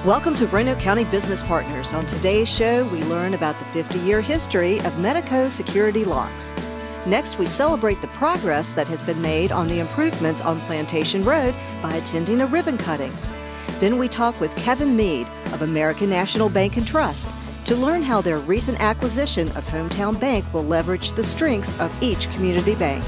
Welcome to Roanoke County Business Partners. On today's show, we learn about the 50-year history of Medeco Security Locks. Next, we celebrate the progress that has been made on the improvements on Plantation Road by attending a ribbon cutting. Then we talk with Kevin Meade of American National Bank and Trust to learn how their recent acquisition of Hometown Bank will leverage the strengths of each community bank.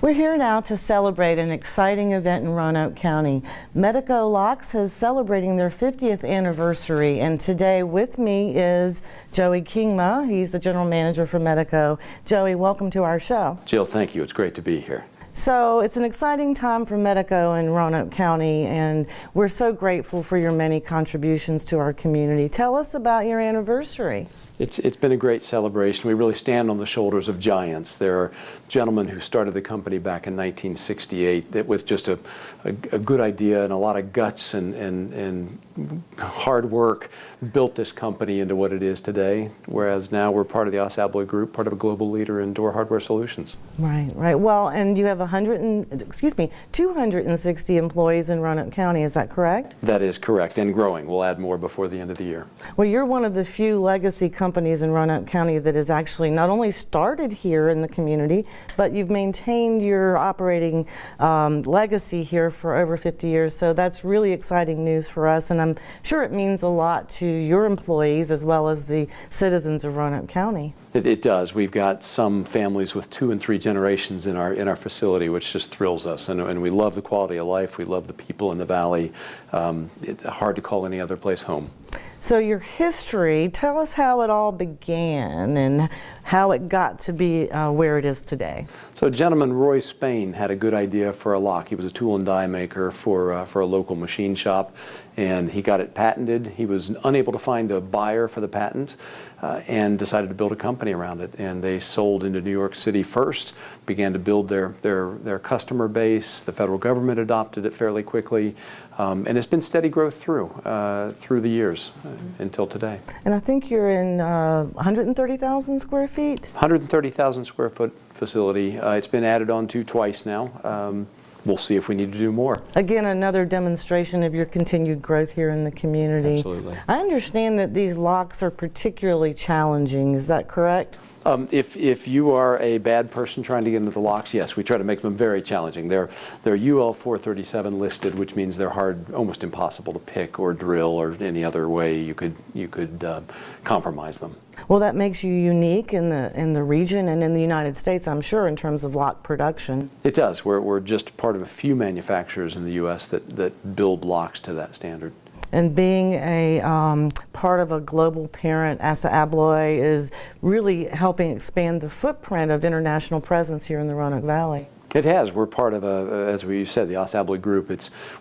We're here now to celebrate an exciting event in Roanoke County. Medeco Locks is celebrating their 50th anniversary, and today with me is Joey Kingma. He's the general manager for Medeco. Joey, welcome to our show. Jill, thank you. It's great to be here. So it's an exciting time for Medeco in Roanoke County, and we're so grateful for your many contributions to our community. Tell us about your anniversary. It's been a great celebration. We really stand on the shoulders of giants. There are gentlemen who started the company back in 1968 that with just a good idea and a lot of guts and hard work built this company into what it is today, whereas now we're part of the Asabloy Group, part of a global leader in door hardware solutions. Right. Well, and you have 260 employees in Roanoke County, is that correct? That is correct, and growing. We'll add more before the end of the year. Well, you're one of the few legacy companies in Roanoke County that has actually not only started here in the community, but you've maintained your operating legacy here for over 50 years. So that's really exciting news for us, and I'm sure it means a lot to your employees as well as the citizens of Roanoke County. It does. We've got some families with 2 and 3 generations in our facility, which just thrills us, and we love the quality of life. We love the people in the valley. It's hard to call any other place home. So your history, tell us how it all began and how it got to be where it is today. So gentleman Roy Spain had a good idea for a lock. He was a tool and die maker for a local machine shop, and he got it patented. He was unable to find a buyer for the patent and decided to build a company around it. And they sold into New York City first, began to build their customer base. The federal government adopted it fairly quickly, and it's been steady growth through the years until today. And I think you're in 130,000 square feet? 130,000 square foot facility. It's been added on to twice now. We'll see if we need to do more. Again, another demonstration of your continued growth here in the community. Absolutely. I understand that these locks are particularly challenging. Is that correct? If you are a bad person trying to get into the locks, yes, we try to make them very challenging. They're UL 437 listed, which means they're hard, almost impossible to pick or drill or any other way you could compromise them. Well, that makes you unique in the region and in the United States, I'm sure, in terms of lock production. It does. We're just part of a few manufacturers in the U.S. that build locks to that standard. And being a part of a global parent, Asabloy is really helping expand the footprint of international presence here in the Roanoke Valley. It has. We're part of as we said, the Asabloy Group.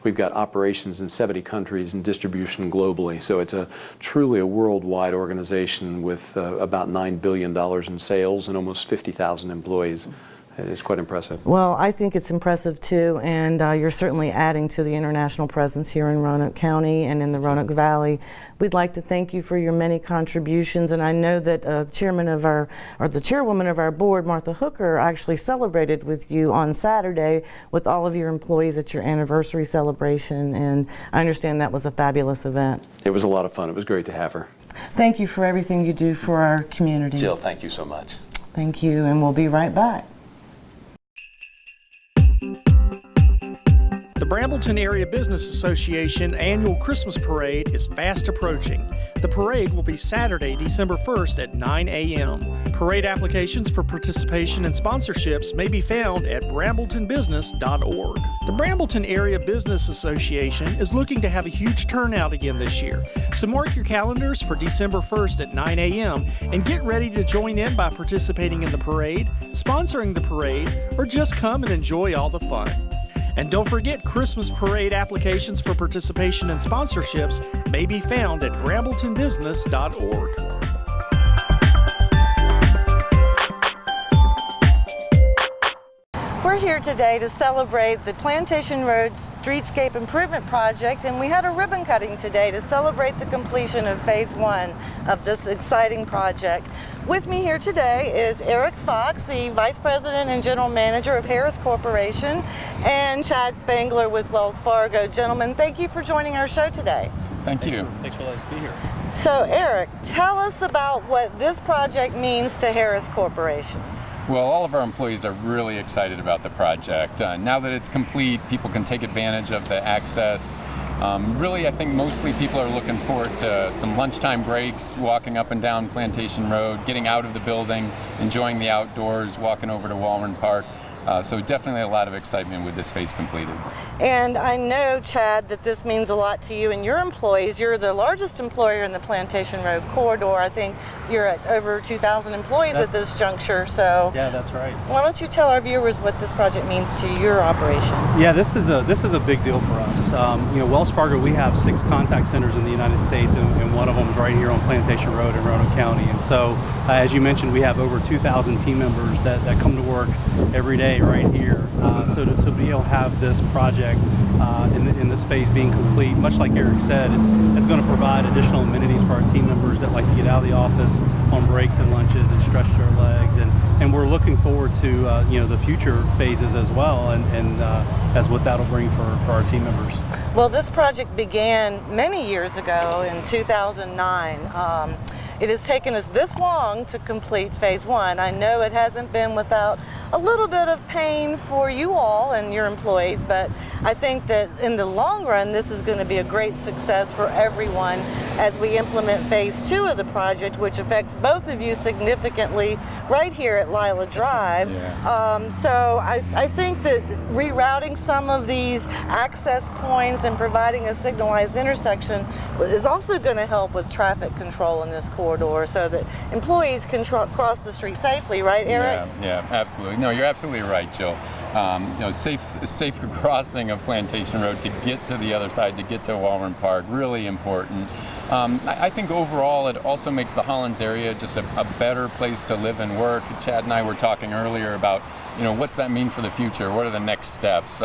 We've got operations in 70 countries and distribution globally. So it's truly a worldwide organization with about $9 billion in sales and almost 50,000 employees. It's quite impressive. Well, I think it's impressive too, and you're certainly adding to the international presence here in Roanoke County and in the Roanoke Valley. We'd like to thank you for your many contributions, and I know that the chairwoman of our board, Martha Hooker, actually celebrated with you on Saturday with all of your employees at your anniversary celebration, and I understand that was a fabulous event. It was a lot of fun. It was great to have her. Thank you for everything you do for our community. Jill, thank you so much. Thank you, and we'll be right back. The Brambleton Area Business Association annual Christmas parade is fast approaching. The parade will be Saturday, December 1st at 9 a.m. Parade applications for participation and sponsorships may be found at brambletonbusiness.org. The Brambleton Area Business Association is looking to have a huge turnout again this year, so mark your calendars for December 1st at 9 a.m. and get ready to join in by participating in the parade, sponsoring the parade, or just come and enjoy all the fun. And don't forget, Christmas parade applications for participation and sponsorships may be found at brambletonbusiness.org. We're here today to celebrate the Plantation Road Streetscape Improvement Project, and we had a ribbon cutting today to celebrate the completion of Phase 1 of this exciting project. With me here today is Eric Fox, the Vice President and General Manager of Harris Corporation, and Chad Spangler with Wells Fargo. Gentlemen, thank you for joining our show today. Thank you. Thanks for letting us be here. So Eric, tell us about what this project means to Harris Corporation. Well, all of our employees are really excited about the project. Now that it's complete, people can take advantage of the access. Really, I think mostly people are looking forward to some lunchtime breaks, walking up and down Plantation Road, getting out of the building, enjoying the outdoors, walking over to Walren Park. So definitely a lot of excitement with this phase completed. And I know, Chad, that this means a lot to you and your employees. You're the largest employer in the Plantation Road corridor. I think you're at over 2,000 employees at this juncture. So Yeah, that's right. why don't you tell our viewers what this project means to your operation? Yeah, this is a big deal for us. Wells Fargo, we have 6 contact centers in the United States, and one of them is right here on Plantation Road in Roanoke County. And so, as you mentioned, we have over 2,000 team members that come to work every day right here. So to be able to have this project in this phase being complete, much like Eric said, it's going to provide additional amenities for our team members that like to get out of the office on breaks and lunches and stretch their legs. And we're looking forward to the future phases as well, and as what that'll bring for our team members. Well, this project began many years ago in 2009. It has taken us this long to complete phase 1. I know it hasn't been without a little bit of pain for you all and your employees, but I think that in the long run, this is going to be a great success for everyone as we implement phase 2 of the project, which affects both of you significantly right here at Lila Drive. Yeah. So I think that rerouting some of these access points and providing a signalized intersection is also going to help with traffic control in this corridor so that employees can cross the street safely, right, Eric? Yeah, absolutely. No, you're absolutely right, Jill. Safe crossing of Plantation Road to get to the other side, to get to Walren Park, really important. I think overall it also makes the Hollins area just a better place to live and work. Chad and I were talking earlier about, what's that mean for the future? What are the next steps?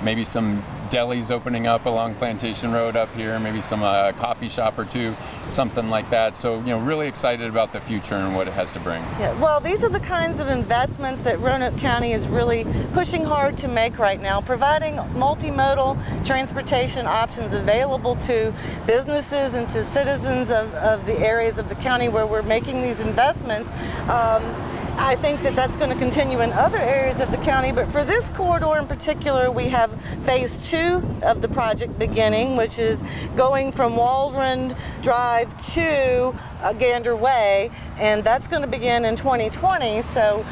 Maybe some delis opening up along Plantation Road up here, maybe some coffee shop or two, something like that. So, really excited about the future and what it has to bring. Yeah, well, these are the kinds of investments that Roanoke County is really pushing hard to make right now, providing multimodal transportation options available to businesses and to citizens of the areas of the county where we're making these investments. I think that that's going to continue in other areas of the county, but for this corridor in particular, we have phase 2 of the project beginning, which is going from Walren Drive to Gander Way, and that's going to begin in 2020. So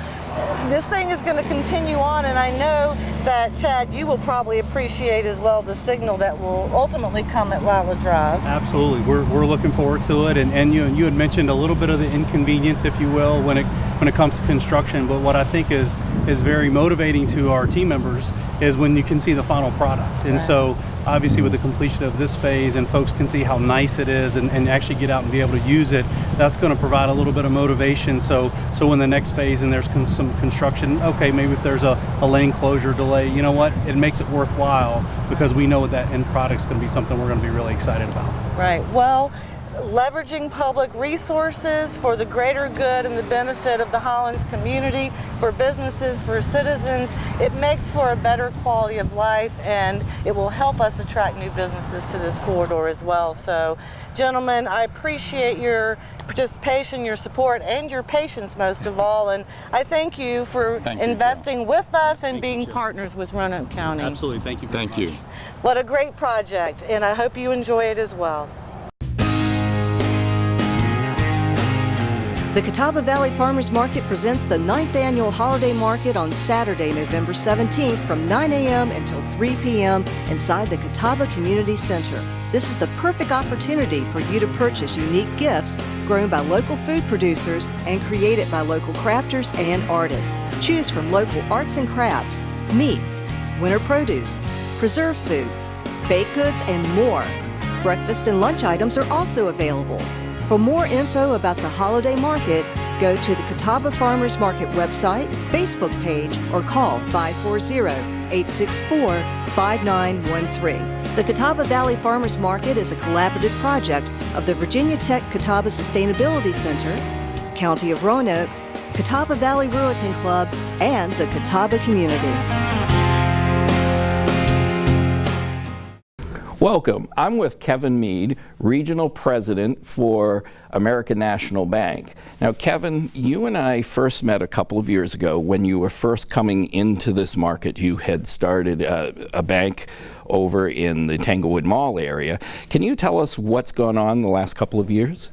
this thing is going to continue on, and I know that, Chad, you will probably appreciate as well the signal that will ultimately come at Lila Drive. Absolutely, we're looking forward to it, and you had mentioned a little bit of the inconvenience, if you will, when it comes to construction. But what I think is very motivating to our team members is when you can see the final product. And so obviously with the completion of this phase and folks can see how nice it is and actually get out and be able to use it, that's going to provide a little bit of motivation. So when the next phase and there's some construction, okay, maybe if there's a lane closure delay, you know what, it makes it worthwhile because we know that end product's going to be something we're going to be really excited about. Right. Well, leveraging public resources for the greater good and the benefit of the Hollins community, for businesses, for citizens, it makes for a better quality of life, and it will help us attract new businesses to this corridor as well. So, gentlemen, I appreciate your participation, your support, and your patience most of all, and I thank you for investing with us and being partners with Roanoke County. Absolutely, thank you very much. Thank you. What a great project, and I hope you enjoy it as well. The Catawba Valley Farmers Market presents the 9th Annual Holiday Market on Saturday, November 17th from 9 a.m. until 3 p.m. inside the Catawba Community Center. This is the perfect opportunity for you to purchase unique gifts grown by local food producers and created by local crafters and artists. Choose from local arts and crafts, meats, winter produce, preserved foods, baked goods, and more. Breakfast and lunch items are also available. For more info about the holiday market, go to the Catawba Farmers Market website, Facebook page, or call 540-864-5913. The Catawba Valley Farmers Market is a collaborative project of the Virginia Tech Catawba Sustainability Center, County of Roanoke, Catawba Valley Rueting Club, and the Catawba community. Welcome. I'm with Kevin Meade, Regional President for American National Bank. Now, Kevin, you and I first met a couple of years ago when you were first coming into this market. You had started a bank over in the Tanglewood Mall area. Can you tell us what's gone on the last couple of years?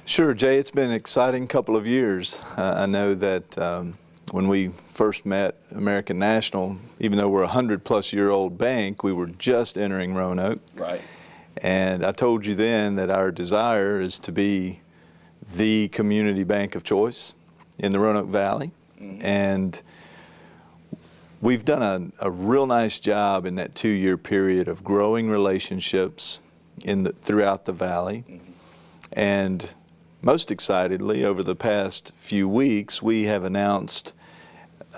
Sure, Jay. It's been an exciting couple of years. I know that when we first met American National, even though we're a 100-plus-year-old bank, we were just entering Roanoke. Right. And I told you then that our desire is to be the community bank of choice in the Roanoke Valley. Mm-hmm. And we've done a real nice job in that 2-year period of growing relationships throughout the valley. Mm-hmm. And most excitedly, over the past few weeks, we have announced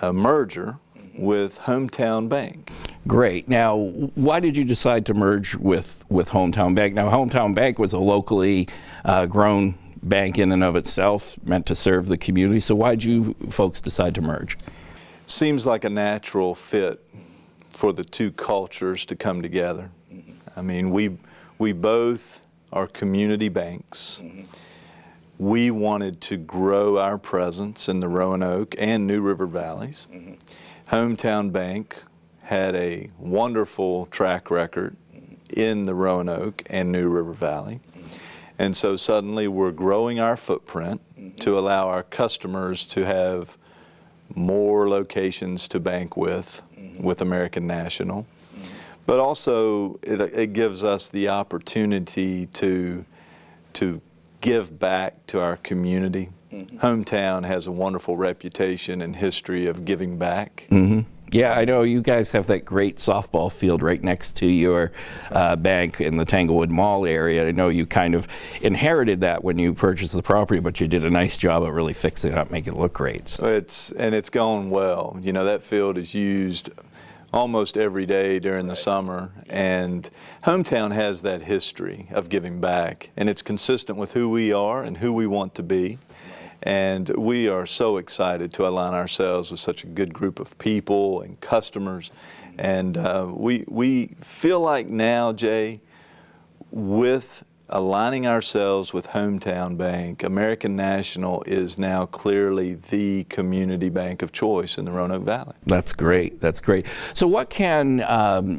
a merger with Hometown Bank. Great. Now, why did you decide to merge with Hometown Bank? Now, Hometown Bank was a locally grown bank in and of itself, meant to serve the community. So why did you folks decide to merge? Seems like a natural fit for the two cultures to come together. Mm-hmm. I mean, we both are community banks. Mm-hmm. We wanted to grow our presence in the Roanoke and New River Valleys. Mm-hmm. Hometown Bank had a wonderful track record in the Roanoke and New River Valley. Mm-hmm. And so suddenly we're growing our footprint to allow our customers to have more locations to bank with American National. But also it gives us the opportunity to give back to our community. Mm-hmm. Hometown has a wonderful reputation and history of giving back. Mm-hmm. Yeah, I know you guys have that great softball field right next to your bank in the Tanglewood Mall area. I know you kind of inherited that when you purchased the property, but you did a nice job of really fixing it up, making it look great. So. It's gone well. You know, that field is used almost every day during the summer, and Hometown has that history of giving back, and it's consistent with who we are and who we want to be. And we are so excited to align ourselves with such a good group of people and customers. And we feel like now, Jay, with aligning ourselves with Hometown Bank, American National is now clearly the community bank of choice in the Roanoke Valley. That's great. That's great. So what can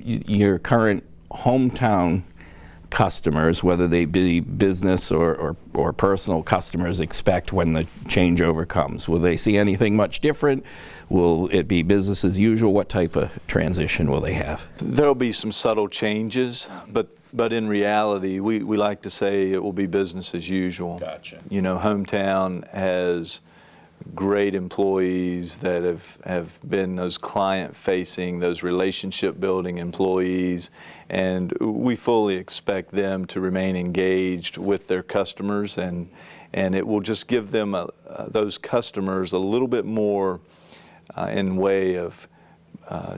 your current Hometown customers, whether they be business or personal customers, expect when the changeover comes? Will they see anything much different? Will it be business as usual? What type of transition will they have? There'll be some subtle changes, but in reality, we like to say it will be business as usual. Gotcha. You know, Hometown has great employees that have been those client-facing, those relationship-building employees, and we fully expect them to remain engaged with their customers, and it will just give them those customers a little bit more in way of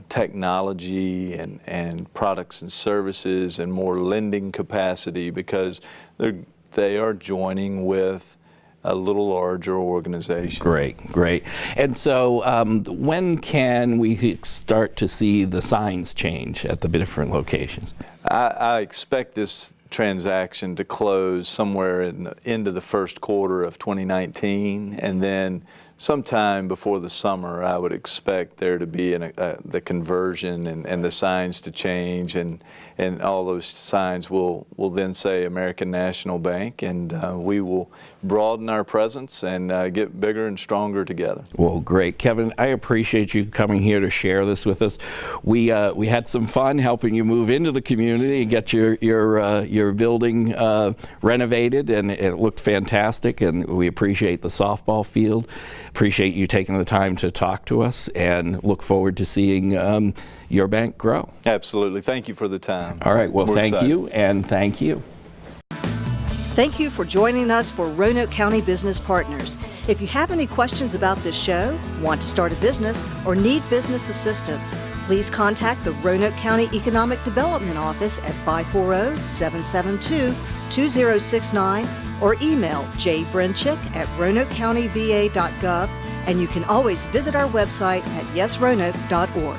technology and products and services and more lending capacity, because they are joining with a little larger organization. Great. And so when can we start to see the signs change at the different locations? I expect this transaction to close somewhere in the end of the first quarter of 2019, and then sometime before the summer, I would expect there to be the conversion and the signs to change, and all those signs will then say American National Bank, and we will broaden our presence and get bigger and stronger together. Well, great. Kevin, I appreciate you coming here to share this with us. We had some fun helping you move into the community and get your building renovated, and it looked fantastic, and we appreciate the softball field. Appreciate you taking the time to talk to us, and look forward to seeing your bank grow. Absolutely. Thank you for the time. All right. Well, thank excited. you, and thank you. Thank you for joining us for Roanoke County Business Partners. If you have any questions about this show, want to start a business, or need business assistance, Please contact the Roanoke County Economic Development Office at 540-772-2069 or email jbrenchick@roanokecountyva.gov, and you can always visit our website at yesroanoke.org.